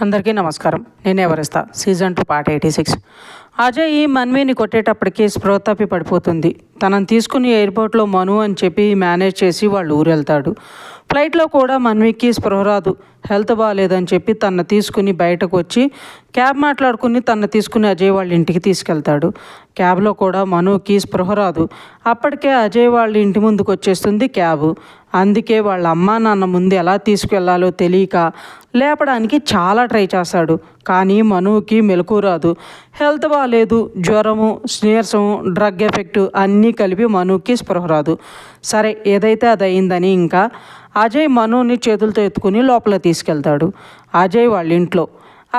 అందరికీ నమస్కారం. నేను ఎవరిస్తా సీజన్ 2 పార్ట్ 86. అజయ్ ఈ మన్విని కొట్టేటప్పటికి స్పృహ తప్పి పడిపోతుంది. తనని తీసుకుని ఎయిర్పోర్ట్లో మను అని చెప్పి మేనేజ్ చేసి వాళ్ళు ఊరు వెళ్తాడు. ఫ్లైట్లో కూడా మన్వికి స్పృహ రాదు. హెల్త్ బాగాలేదని చెప్పి తను తీసుకుని బయటకు వచ్చి క్యాబ్ మాట్లాడుకుని తను తీసుకుని అజయ్ వాళ్ళ ఇంటికి తీసుకెళ్తాడు. క్యాబ్లో కూడా మనుకి స్పృహ రాదు. అప్పటికే అజయ్ వాళ్ళ ఇంటి ముందుకు వచ్చేస్తుంది క్యాబు. అందుకే వాళ్ళ అమ్మా నాన్న ముందు ఎలా తీసుకెళ్లాలో తెలియక లేపడానికి చాలా ట్రై చేస్తాడు. కానీ మనుకి మెలకు రాదు. హెల్త్ బాగాలేదు, జ్వరము, నీరసము, డ్రగ్ ఎఫెక్ట్ అన్నీ కలిపి మనుకి స్పృహ రాదు. సరే ఏదైతే అది అయిందని ఇంకా అజయ్ మనుని చేతులతో ఎత్తుకుని లోపల తీసుకెళ్తాడు. అజయ్ వాళ్ళ ఇంట్లో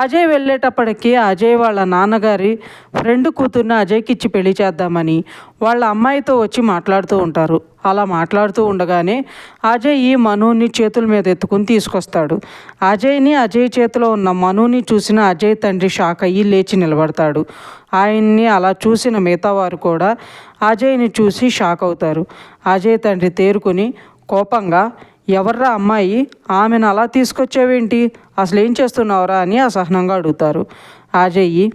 అజయ్ వెళ్ళేటప్పటికి అజయ్ వాళ్ళ నాన్నగారి ఫ్రెండ్ కూతుర్ని అజయ్కి ఇచ్చి పెళ్లి చేద్దామని వాళ్ళ అమ్మాయితో వచ్చి మాట్లాడుతూ ఉంటారు. అలా మాట్లాడుతూ ఉండగానే అజయ్ ఈ మనుని చేతుల మీద ఎత్తుకుని తీసుకొస్తాడు. అజయ్ చేతిలో ఉన్న మనుని చూసిన అజయ్ తండ్రి షాక్ అయ్యి లేచి నిలబడతాడు. ఆయన్ని అలా చూసిన మిగతా వారు కూడా అజయ్ని చూసి షాక్ అవుతారు. అజయ్ తండ్రి తేరుకుని కోపంగా, ఎవర్రా అమ్మాయి, ఆమెను అలా తీసుకొచ్చావేంటి, అసలు ఏం చేస్తున్నావురా అని అసహనంగా అడుగుతారు. అజయ్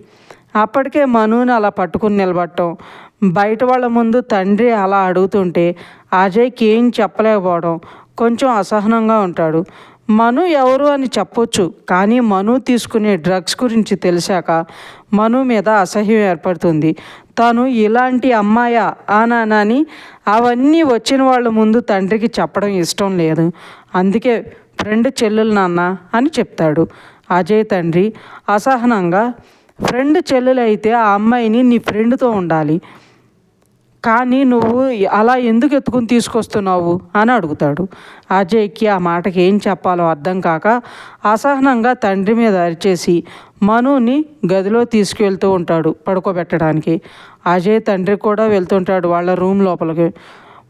అప్పటికే మనుని అలా పట్టుకుని నిలబడటం, బయట వాళ్ళ ముందు తండ్రి అలా అడుగుతుంటే అజయ్కి ఏం చెప్పలేకపోవడం, కొంచెం అసహనంగా ఉంటాడు. మను ఎవరు అని చెప్పొచ్చు, కానీ మను తీసుకునే డ్రగ్స్ గురించి తెలిసాక మను మీద అసహ్యం ఏర్పడుతుంది. తను ఇలాంటి అమ్మాయా అని అవన్నీ వచ్చిన వాళ్ళ ముందు తండ్రికి చెప్పడం ఇష్టం లేదు. అందుకే ఫ్రెండ్ చెల్లెలు నాన్న అని చెప్తాడు. అజయ్ తండ్రి అసహనంగా, ఫ్రెండ్ చెల్లెలు అయితే ఆ అమ్మాయిని నీ ఫ్రెండ్తో ఉండాలి, కానీ నువ్వు అలా ఎందుకు ఎత్తుకుని తీసుకొస్తున్నావు అని అడుగుతాడు. అజయ్కి ఆ మాటకి ఏం చెప్పాలో అర్థం కాక అసహనంగా తండ్రి మీద అరిచేసి మనుని గదిలో తీసుకువెళ్తూ ఉంటాడు పడుకోబెట్టడానికి. అజయ్ తండ్రి కూడా వెళ్తుంటాడు వాళ్ళ రూమ్ లోపలికి.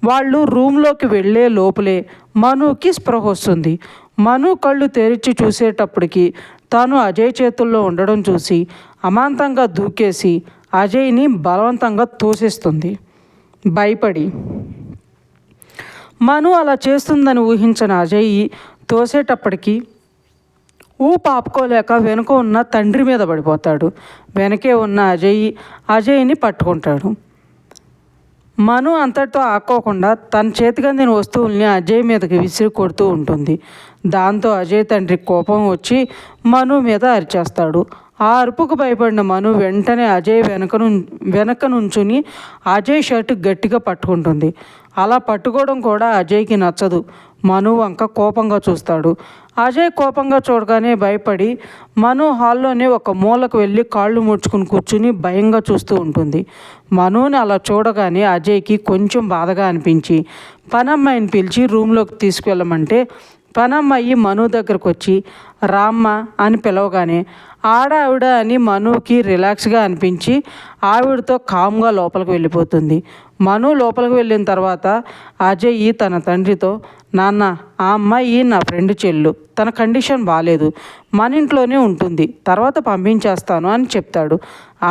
వాళ్ళు రూమ్లోకి వెళ్ళే లోపలే మనుకి స్పృహ వస్తుంది. మను కళ్ళు తెరిచి చూసేటప్పటికి తాను అజయ్ చేతుల్లో ఉండడం చూసి అమాంతంగా దూకేసి అజయ్ని బలవంతంగా తోసేస్తుంది. భయపడి మను అలా చేస్తుందని ఊహించిన అజయ్ తోసేటప్పటికి ఆపుకోలేక వెనుక ఉన్న తండ్రి మీద పడిపోతాడు. వెనకే ఉన్న అజయ్ని పట్టుకుంటాడు. మను అంతటితో ఆకోకుండా తన చేతికి అందిన వస్తువుల్ని అజయ్ మీదకి విసిరి కొడుతూ ఉంటుంది. దాంతో అజయ్ తండ్రి కోపం వచ్చి మను మీద అరిచేస్తాడు. ఆ అరుపుకు భయపడిన మను వెంటనే అజయ్ వెనక నుంచుని అజయ్ షర్ట్ గట్టిగా పట్టుకుంటుంది. అలా పట్టుకోవడం కూడా అజయ్కి నచ్చదు. మను వంక కోపంగా చూస్తాడు. అజయ్ కోపంగా చూడగానే భయపడి మను హాల్లోనే ఒక మూలకు వెళ్ళి కాళ్ళు ముడుచుకుని కూర్చుని భయంగా చూస్తూ ఉంటుంది. మనుని అలా చూడగానే అజయ్కి కొంచెం బాధగా అనిపించి పనమ్మాయిని పిలిచి రూమ్లోకి తీసుకువెళ్ళమంటే పనమ్మాయి మను దగ్గరకు వచ్చి రామ్మ అని పిలవగానే ఆవిడ అని మనుకి రిలాక్స్గా అనిపించి ఆవిడతో కామ్గా లోపలికి వెళ్ళిపోతుంది. మను లోపలికి వెళ్ళిన తర్వాత అజయ్ తన తండ్రితో, నాన్న ఆ అమ్మాయి నా ఫ్రెండ్ చెల్లు, తన కండిషన్ బాగాలేదు, మన ఇంట్లోనే ఉంటుంది, తర్వాత పంపించేస్తాను అని చెప్తాడు.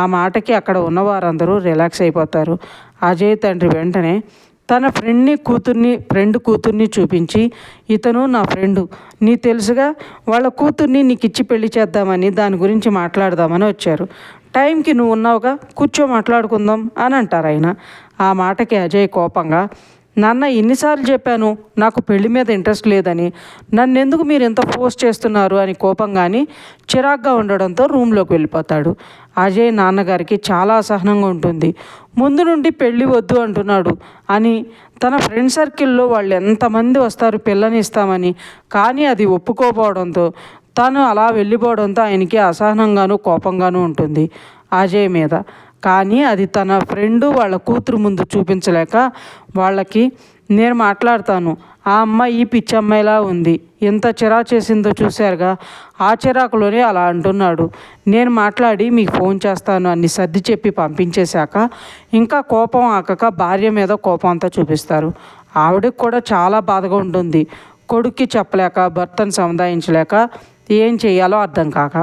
ఆ మాటకి అక్కడ ఉన్నవారందరూ రిలాక్స్ అయిపోతారు. అజయ్ తండ్రి వెంటనే తన ఫ్రెండ్ కూతుర్ని చూపించి, ఇతను నా ఫ్రెండు, నీ తెలుసుగా, వాళ్ళ కూతుర్ని నీకు ఇచ్చి పెళ్లి చేద్దామని దాని గురించి మాట్లాడదామని వచ్చారు, టైంకి నువ్వు ఉన్నావుగా, కూర్చో మాట్లాడుకుందాం అని అంటారు ఆయన. ఆ మాటకి అజయ్ కోపంగా, నాన్న ఎన్నిసార్లు చెప్పాను నాకు పెళ్లి మీద ఇంట్రెస్ట్ లేదని, నన్నెందుకు మీరు ఎంత ఫోర్స్ చేస్తున్నారు అని కోపంగాని చిరాగ్గా ఉండడంతో రూమ్లోకి వెళ్ళిపోతాడు. అజయ్ నాన్నగారికి చాలా అసహనంగా ఉంటుంది. ముందు నుండి పెళ్ళి వద్దు అంటున్నాడు అని, తన ఫ్రెండ్ సర్కిల్లో వాళ్ళు ఎంతమంది వస్తారు పిల్లని ఇస్తామని, కానీ అది ఒప్పుకోపోవడంతో తను అలా వెళ్ళిపోవడంతో ఆయనకి అసహనంగాను కోపంగాను ఉంటుంది అజయ్ మీద. కానీ అది తన ఫ్రెండు వాళ్ళ కూతురు ముందు చూపించలేక వాళ్ళకి, నేను మాట్లాడతాను, ఆ అమ్మాయి పిచ్చి అమ్మాయిలా ఉంది, ఎంత చిరాకు చేసిందో చూశారుగా, ఆ చిరాకులోనే అలా అంటున్నాడు, నేను మాట్లాడి మీకు ఫోన్ చేస్తాను అని సర్ది చెప్పి పంపించేశాక ఇంకా కోపం ఆకక భార్య మీద కోపం అంతా చూపిస్తారు. ఆవిడకి కూడా చాలా బాధగా ఉంటుంది. కొడుక్కి చెప్పలేక, భర్తను సముదాయించలేక ఏం చేయాలో అర్థం కాక,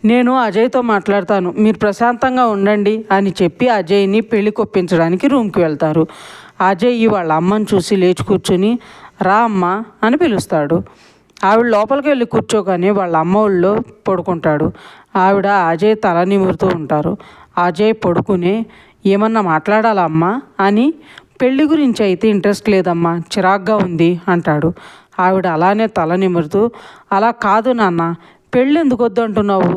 నేను అజయ్తో మాట్లాడతాను, మీరు ప్రశాంతంగా ఉండండి అని చెప్పి అజయ్ని పెళ్లి కొప్పించడానికి రూమ్కి వెళ్తారు. అజయ్ వాళ్ళ అమ్మని చూసి లేచి కూర్చుని రా అమ్మ అని పిలుస్తాడు. ఆవిడ లోపలికి వెళ్ళి కూర్చోగానే వాళ్ళ అమ్మ ఒళ్ళో పడుకుంటాడు. ఆవిడ అజయ్ తల నిమురుతూ ఉంటారు. అజయ్ పడుకుని ఏమన్నా మాట్లాడాలా అమ్మా అని, పెళ్లి గురించి అయితే ఇంట్రెస్ట్ లేదమ్మా, చిరాగ్గా ఉంది అంటాడు. ఆవిడ అలానే తల నిమురుతూ, అలా కాదు నాన్న, పెళ్ళి ఎందుకు వద్దు అంటున్నావు?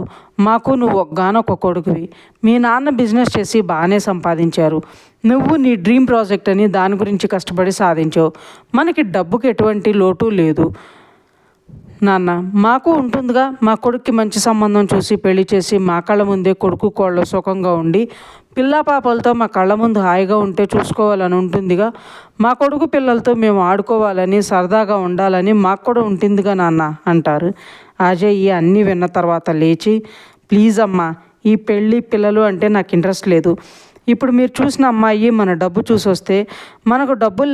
మాకు నువ్వు ఒక్కగానొక్క కొడుకువి. మీ నాన్న బిజినెస్ చేసి బాగానే సంపాదించారు. నువ్వు నీ డ్రీమ్ ప్రాజెక్ట్ అని దాని గురించి కష్టపడి సాధించావు. మనకి డబ్బుకి ఎటువంటి లోటు లేదు నాన్న. మాకు ఉంటుందిగా, మా కొడుక్కి మంచి సంబంధం చూసి పెళ్లి చేసి మా కళ్ళ ముందే కొడుకు కోళ్ళ సుఖంగా ఉండి పిల్లా పాపలతో మా కళ్ళ ముందు హాయిగా ఉంటే చూసుకోవాలని ఉంటుందిగా. మా కొడుకు పిల్లలతో మేము ఆడుకోవాలని సరదాగా ఉండాలని మాకు కూడా ఉంటుందిగా నాన్న అంటారు. అజయ్ అన్నీ విన్న తర్వాత లేచి, ప్లీజ్ అమ్మా, ఈ పెళ్ళి పిల్లలు అంటే నాకు ఇంట్రెస్ట్ లేదు. ఇప్పుడు మీరు చూసిన అమ్మాయి మన డబ్బు చూసి వస్తే, మనకు డబ్బులు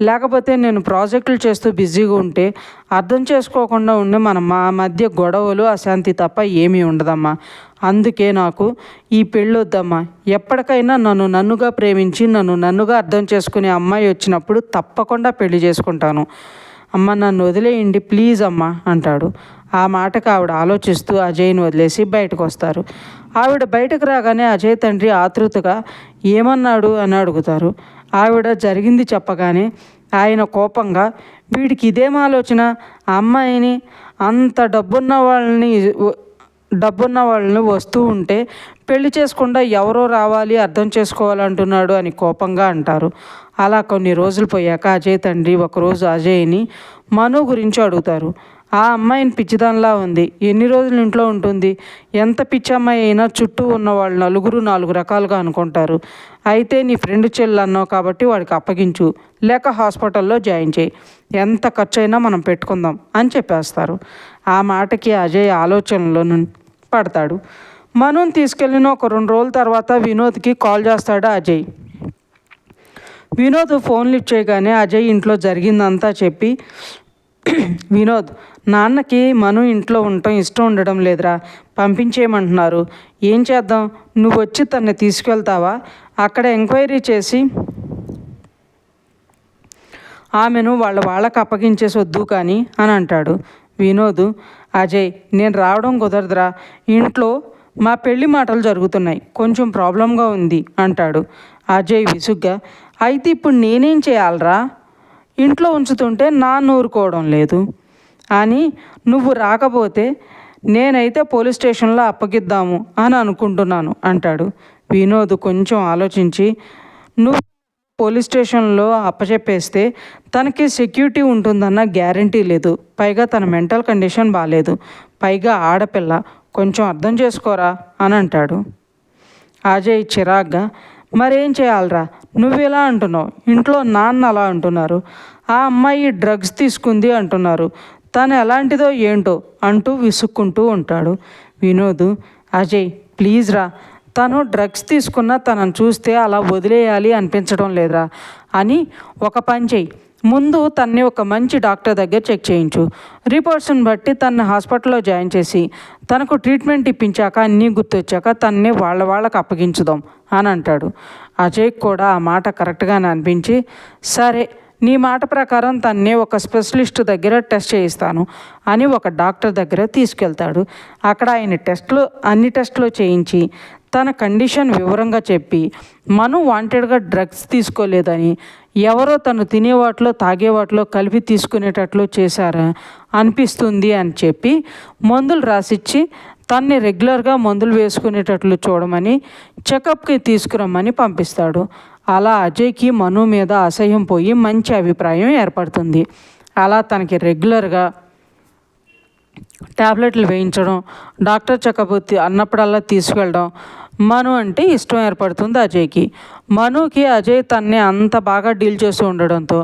లేకపోతే నేను ప్రాజెక్టులు చేస్తూ బిజీగా ఉంటే అర్థం చేసుకోకుండా ఉండే మా మధ్య గొడవలు అశాంతి తప్ప ఏమీ ఉండదమ్మా. అందుకే నాకు ఈ పెళ్ళి వద్దమ్మా. ఎప్పటికైనా నన్నుగా ప్రేమించి నన్నుగా అర్థం చేసుకునే అమ్మాయి వచ్చినప్పుడు తప్పకుండా పెళ్లి చేసుకుంటాను. అమ్మ, నన్ను వదిలేయండి ప్లీజ్ అమ్మ అంటాడు. ఆ మాటకు ఆవిడ ఆలోచిస్తూ అజయ్ని వదిలేసి బయటకు వస్తారు. ఆవిడ బయటకు రాగానే అజయ్ తండ్రి ఆతృతగా ఏమన్నాడు అని అడుగుతారు. ఆవిడ జరిగింది చెప్పగానే ఆయన కోపంగా, వీడికి ఇదేం ఆలోచన, ఆ అమ్మాయిని అంత డబ్బున్న వాళ్ళని వస్తూ ఉంటే పెళ్లి చేసుకుండా ఎవరో రావాలి అర్థం చేసుకోవాలంటున్నాడు అని కోపంగా అంటారు. అలా కొన్ని రోజులు పోయాక అజయ్ తండ్రి ఒకరోజు అజయ్ని మను గురించి అడుగుతారు. ఆ అమ్మాయిని పిచ్చిదానిలా ఉంది, ఎన్ని రోజులు ఇంట్లో ఉంటుంది, ఎంత పిచ్చి అమ్మాయి అయినా చుట్టూ ఉన్న వాళ్ళు నలుగురు నాలుగు రకాలుగా అనుకుంటారు. అయితే నీ ఫ్రెండ్ చెల్లి అన్నావు కాబట్టి వాడికి అప్పగించు, లేక హాస్పిటల్లో జాయిన్ చేయి, ఎంత ఖర్చు అయినా మనం పెట్టుకుందాం అని చెప్పేస్తారు. ఆ మాటకి అజయ్ ఆలోచనలో పడతాడు. మనుని తీసుకెళ్ళిన ఒక 2 రోజుల తర్వాత వినోద్కి కాల్ చేస్తాడు అజయ్. వినోద్ ఫోన్ లిఫ్ట్ చేయగానే అజయ్ ఇంట్లో జరిగిందంతా చెప్పి, వినోద్, నాన్నకి మను ఇంట్లో ఉండటం ఇష్టం ఉండడం లేదురా, పంపించేయమంటున్నారు, ఏం చేద్దాం, నువ్వు వచ్చి తన్ని తీసుకెళ్తావా, అక్కడ ఎంక్వైరీ చేసి ఆమెను వాళ్ళకి అప్పగించేసి వద్దు కానీ అని అంటాడు. వినోద్, అజయ్, నేను రావడం కుదరదురా, ఇంట్లో మా పెళ్లి మాటలు జరుగుతున్నాయి, కొంచెం ప్రాబ్లంగా ఉంది అంటాడు. అజయ్ విసుగ్గా, అయితే ఇప్పుడు నేనేం చేయాలరా, ఇంట్లో ఉంచుతుంటే ఊరుకోవడం లేదు అని, నువ్వు రాకపోతే నేనైతే పోలీస్ స్టేషన్లో అప్పగిద్దాము అని అనుకుంటున్నాను అంటాడు. వినోద్ కొంచెం ఆలోచించి, నువ్వు పోలీస్ స్టేషన్లో అప్పచెప్పేస్తే తనకి సెక్యూరిటీ ఉంటుందన్న గ్యారంటీ లేదు, పైగా తన మెంటల్ కండిషన్ బాగాలేదు, పైగా ఆడపిల్ల, కొంచెం అర్థం చేసుకోరా అని అంటాడు. అజయ్ చిరాగ్గా, మరేం చేయాలరా, నువ్వు ఎలా అంటున్నావు, ఇంట్లో నాన్న అలా అంటున్నారు, ఆ అమ్మాయి డ్రగ్స్ తీసుకుంది అంటున్నారు, తను ఎలాంటిదో ఏంటో అంటూ విసుక్కుంటూ ఉంటాడు. వినోద్, అజయ్ ప్లీజ్ రా, తను డ్రగ్స్ తీసుకున్న తనను చూస్తే అలా వదిలేయాలి అనిపించడం లేదురా అని, ఒక పని చెయ్యి, ముందు తన్ని ఒక మంచి డాక్టర్ దగ్గర చెక్ చేయించు, రిపోర్ట్స్ని బట్టి తన్ని హాస్పిటల్లో జాయిన్ చేసి తనకు ట్రీట్మెంట్ ఇప్పించాక అన్నీ గుర్తొచ్చాక తన్ని వాళ్ళకి అప్పగించుదాం అని అంటాడు. అజయ్ కూడా ఆ మాట కరెక్ట్గానే అనిపించి, సరే నీ మాట ప్రకారం తన్నే ఒక స్పెషలిస్ట్ దగ్గర టెస్ట్ చేయిస్తాను అని ఒక డాక్టర్ దగ్గర తీసుకెళ్తాడు. అక్కడ ఆయన అన్ని టెస్టులు చేయించి తన కండిషన్ వివరంగా చెప్పి, మను వాంటెడ్గా డ్రగ్స్ తీసుకోలేదని, ఎవరో తను తినేవాటిలో తాగేవాటిలో కలిపి తీసుకునేటట్లు చేశారా అనిపిస్తుంది అని చెప్పి మందులు రాసిచ్చి తన్ని రెగ్యులర్గా మందులు వేసుకునేటట్లు చూడమని చెకప్కి తీసుకురమ్మని పంపిస్తాడు. అలా అజయ్కి మను మీద అసహ్యం పోయి మంచి అభిప్రాయం ఏర్పడుతుంది. అలా తనకి రెగ్యులర్గా ట్యాబ్లెట్లు వేయించడం, డాక్టర్ చెకప్ అన్నప్పుడల్లా తీసుకెళ్ళడం, మను అంటే ఇష్టం ఏర్పడుతుంది అజయ్కి. మనుకి అజయ్ తన్ని అంత బాగా డీల్ చేస్తూ ఉండడంతో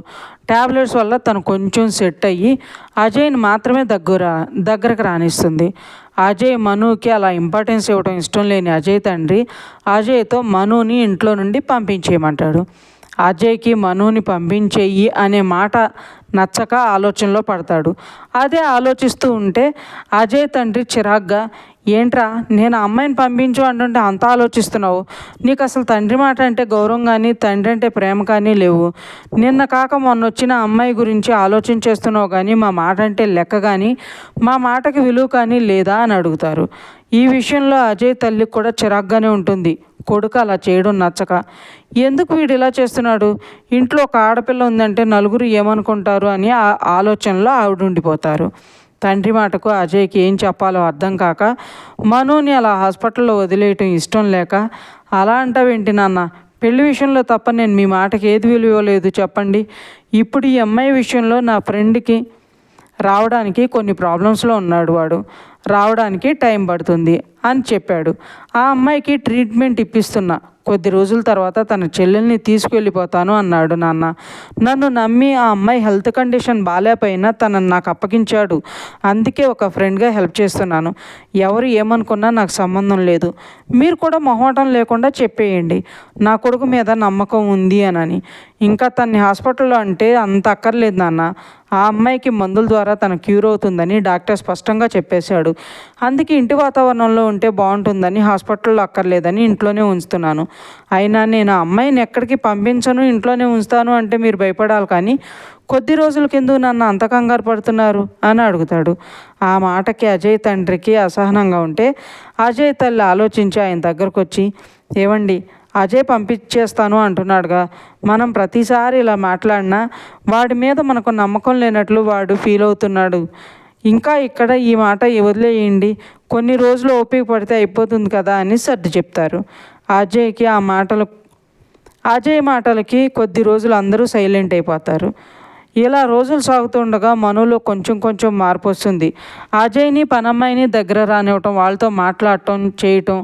ట్యాబ్లెట్స్ వల్ల తను కొంచెం సెట్ అయ్యి అజయ్ని మాత్రమే దగ్గరకు రానిస్తుంది. అజయ్ మనుకి అలా ఇంపార్టెన్స్ ఇవ్వడం ఇష్టం లేని అజయ్ తండ్రి అజయ్తో మనుని ఇంట్లో నుండి పంపించేయమంటాడు. అజయ్కి మనుని పంపించేయి అనే మాట నచ్చక ఆలోచనలో పడతాడు. అదే ఆలోచిస్తూ ఉంటే అజయ్ తండ్రి చిరాగ్గా, ఏంట్రా నేను ఆ అమ్మాయిని పంపించు అంటుంటే అంత ఆలోచిస్తున్నావు? నీకు అసలు తండ్రి మాట అంటే గౌరవం కానీ తండ్రి అంటే ప్రేమ కానీ లేవు. నిన్న కాక మొన్న వచ్చిన అమ్మాయి గురించి ఆలోచన చేస్తున్నావు కానీ మా మాట అంటే లెక్క కానీ మా మాటకి విలువ కానీ లేదా అని అడుగుతారు. ఈ విషయంలో అజయ్ తల్లికి కూడా చిరాగ్గానే ఉంటుంది. కొడుకు అలా చేయడం నచ్చక, ఎందుకు వీడు ఇలా చేస్తున్నాడు, ఇంట్లో ఒక ఆడపిల్ల ఉందంటే నలుగురు ఏమనుకుంటారు అని ఆ ఆలోచనలో ఆవిడ ఉండిపోతారు. తండ్రి మాటకు అజయ్కి ఏం చెప్పాలో అర్థం కాక మనుని అలా హాస్పిటల్లో వదిలేయటం ఇష్టం లేక, అలా అంటావేంటి నాన్న, పెళ్లి విషయంలో తప్ప నేను మీ మాటకి ఏది విలువ లేదు చెప్పండి. ఇప్పుడు ఈ అమ్మాయి విషయంలో నా ఫ్రెండ్కి రావడానికి కొన్ని ప్రాబ్లమ్స్లో ఉన్నాడు, వాడు రావడానికి టైం పడుతుంది అని చెప్పాడు. ఆ అమ్మాయికి ట్రీట్మెంట్ ఇప్పిస్తున్నా, కొద్ది రోజుల తర్వాత తన చెల్లెల్ని తీసుకెళ్ళిపోతాను అన్నాడు నాన్న. నన్ను నమ్మి ఆ అమ్మాయి హెల్త్ కండిషన్ బాగాలేకపోయినా తనను నాకు అప్పగించాడు. అందుకే ఒక ఫ్రెండ్గా హెల్ప్ చేస్తున్నాను. ఎవరు ఏమనుకున్నా నాకు సంబంధం లేదు. మీరు కూడా మొహమాటం లేకుండా చెప్పేయండి నా కొడుకు మీద నమ్మకం ఉంది అని. ఇంకా తన్ని హాస్పిటల్లో అంటే అంత అక్కర్లేదు నాన్న. ఆ అమ్మాయికి మందుల ద్వారా తన క్యూర్ అవుతుందని డాక్టర్ స్పష్టంగా చెప్పేశాడు. అందుకే ఇంటి వాతావరణంలో ఉంటే బాగుంటుందని హాస్పిటల్లో అక్కర్లేదని ఇంట్లోనే ఉంచుతున్నాను. అయినా నేను ఆ అమ్మాయిని ఎక్కడికి పంపించను, ఇంట్లోనే ఉంచుతాను అంటే మీరు భయపడాలి కానీ కొద్ది రోజుల కింద నన్ను అంత కంగారు పడుతున్నారు అని అడుగుతాడు. ఆ మాటకి అజయ్ తండ్రికి అసహనంగా ఉంటే అజయ్ తల్లి ఆలోచించి ఆయన దగ్గరకు వచ్చి, ఏవండి, అజయ్ పంపించేస్తాను అంటున్నాడుగా, మనం ప్రతిసారి ఇలా మాట్లాడినా వాడి మీద మనకు నమ్మకం లేనట్లు వాడు ఫీల్ అవుతున్నాడు. ఇంకా ఇక్కడ ఈ మాట వదిలేయండి, కొన్ని రోజులు ఓపిక పడితే అయిపోతుంది కదా అని సర్ది చెప్తారు. అజయ్ మాటలకి కొద్ది రోజులు అందరూ సైలెంట్ అయిపోతారు. ఇలా రోజులు సాగుతుండగా మనులో కొంచెం కొంచెం మార్పు వస్తుంది. అజయ్ని పనమ్మాయిని దగ్గర రానివ్వటం, వాళ్ళతో మాట్లాడటం చేయటం,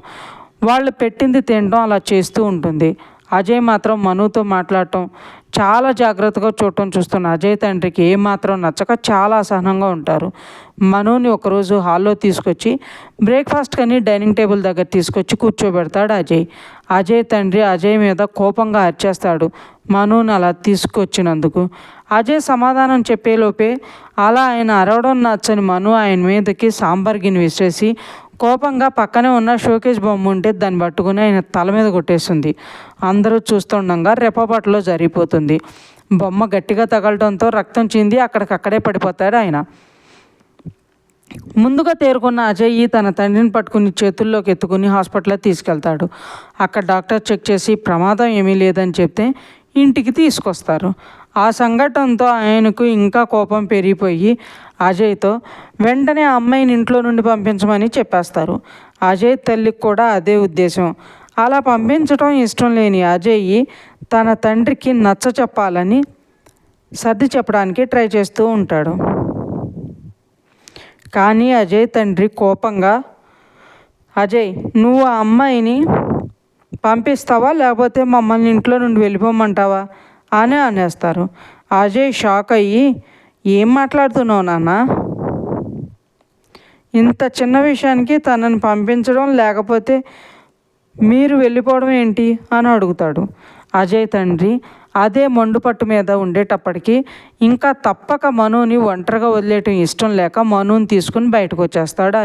వాళ్ళు పెట్టింది తినడం అలా చేస్తూ ఉంటుంది. అజయ్ మాత్రం మనుతో మాట్లాడటం చాలా జాగ్రత్తగా చూస్తున్న అజయ్ తండ్రికి ఏమాత్రం నచ్చక చాలా అసహనంగా ఉంటారు. మనుని ఒకరోజు హాల్లో తీసుకొచ్చి బ్రేక్ఫాస్ట్ కని డైనింగ్ టేబుల్ దగ్గర తీసుకొచ్చి కూర్చోబెడతాడు అజయ్. అజయ్ తండ్రి అజయ్ మీద కోపంగా అరిచేస్తాడు మనుని అలా తీసుకొచ్చినందుకు. అజయ్ సమాధానం చెప్పేలోపే అలా ఆయన అరవడం నచ్చని మను ఆయన మీదకి సాంబార్ గిన్నె విసిరేసి కోపంగా పక్కనే ఉన్న షోకేజ్ బొమ్మ ఉంటే దాన్ని పట్టుకుని ఆయన తల మీద కొట్టేస్తుంది. అందరూ చూస్తుండగా రెప్పపాటులో జరిగిపోతుంది. బొమ్మ గట్టిగా తగలడంతో రక్తం చింది అక్కడికక్కడే పడిపోతాడు ఆయన. ముందుగా తేరుకున్న అజయ్ తన తండ్రిని పట్టుకుని చేతుల్లోకి ఎత్తుకుని హాస్పిటల్లో తీసుకెళ్తాడు. అక్కడ డాక్టర్ చెక్ చేసి ప్రమాదం ఏమీ లేదని చెప్తే ఇంటికి తీసుకొస్తారు. ఆ సంఘటనతో ఆయనకు ఇంకా కోపం పెరిగిపోయి అజయ్తో వెంటనే ఆ అమ్మాయిని ఇంట్లో నుండి పంపించమని చెప్పేస్తారు. అజయ్ తల్లికి కూడా అదే ఉద్దేశం. అలా పంపించడం ఇష్టం లేని అజయ్ తన తండ్రికి నచ్చ చెప్పాలని సర్ది చెప్పడానికి ట్రై చేస్తూ ఉంటాడు. కానీ అజయ్ తండ్రి కోపంగా, అజయ్, నువ్వు ఆ అమ్మాయిని పంపిస్తావా లేకపోతే మమ్మల్ని ఇంట్లో నుండి వెళ్ళిపోమంటావా అని అనేస్తారు. అజయ్ షాక్ అయ్యి, ఏం మాట్లాడుతున్నావు నాన్న, ఇంత చిన్న విషయానికి తనని పంపించడం లేకపోతే మీరు వెళ్ళిపోవడం ఏంటి అని అడుగుతాడు. అజయ్ తండ్రి అదే మండుపట్టు మీద ఉండేటప్పటికీ ఇంకా తప్పక మనుని ఒంటరిగా వదిలేయటం ఇష్టం లేక మనుని తీసుకుని బయటకు వచ్చేస్తాడు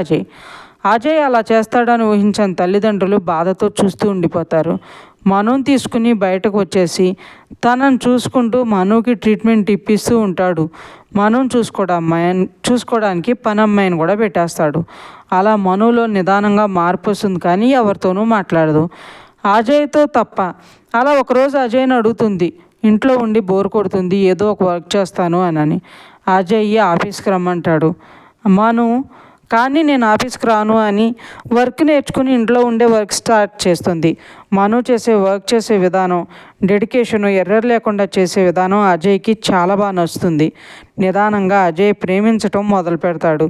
అజయ్ అలా చేస్తాడని ఊహించని తల్లిదండ్రులు బాధతో చూస్తూ ఉండిపోతారు. మనుని తీసుకుని బయటకు వచ్చేసి తనను చూసుకుంటూ మనుకి ట్రీట్మెంట్ ఇప్పిస్తూ ఉంటాడు. మనుని చూసుకోవడానికి పనమ్మాయిని కూడా పెట్టేస్తాడు. అలా మనులో నిదానంగా మార్పు వస్తుంది కానీ ఎవరితోనూ మాట్లాడదు, అజయ్తో తప్ప. అలా ఒకరోజు అజయ్ని అడుగుతుంది, ఇంట్లో ఉండి బోర్ కొడుతుంది, ఏదో ఒక వర్క్ చేస్తాను అని. అజయ్ ఆఫీస్కి రమ్మంటాడు. మను కానీ నేను ఆఫీస్కి రాను అని వర్క్ నేర్చుకుని ఇంట్లో ఉండే వర్క్ స్టార్ట్ చేస్తుంది. మను వర్క్ చేసే విధానం, డెడికేషన్, ఎర్రర్ లేకుండా చేసే విధానం అజయ్కి చాలా బాగా నచ్చుతుంది. నిదానంగా అజయ్ ప్రేమించటం మొదలు పెడతాడు.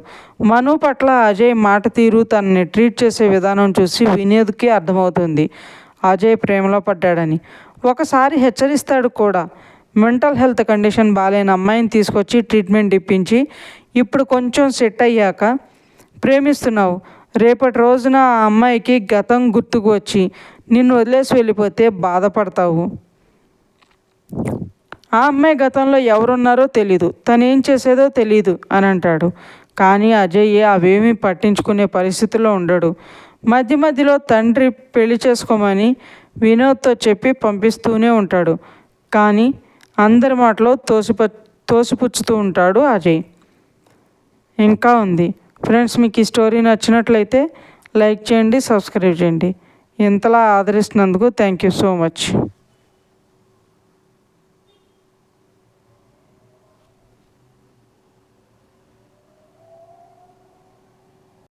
మను పట్ల అజయ్ మాట తీరు, తనని ట్రీట్ చేసే విధానం చూసి వినోద్కి అర్థమవుతుంది అజయ్ ప్రేమలో పడ్డాడని. ఒకసారి హెచ్చరిస్తాడు కూడా. మెంటల్ హెల్త్ కండిషన్ బాగాలేని అమ్మాయిని తీసుకొచ్చి ట్రీట్మెంట్ ఇప్పించి ఇప్పుడు కొంచెం సెట్ అయ్యాక ప్రేమిస్తున్నావు, రేపటి రోజున ఆ అమ్మాయికి గతం గుర్తుకు వచ్చి నిన్ను వదిలేసి వెళ్ళిపోతే బాధపడతావు. ఆ అమ్మాయి గతంలో ఎవరున్నారో తెలీదు, తను ఏం చేసేదో తెలీదు అని అంటాడు. కానీ అజయ్ అవేమీ పట్టించుకునే పరిస్థితిలో ఉండడు. మధ్య మధ్యలో తండ్రి పెళ్లి చేసుకోమని వినోద్తో చెప్పి పంపిస్తూనే ఉంటాడు. కానీ అందరి మాటలో తోసిపుచ్చుతూ ఉంటాడు అజయ్. ఇంకా ఉంది ఫ్రెండ్స్. మీకు ఈ స్టోరీ నచ్చినట్లయితే లైక్ చేయండి, సబ్స్క్రైబ్ చేయండి. ఇంతలా ఆదరిస్తున్నందుకు థ్యాంక్ యూ సో మచ్.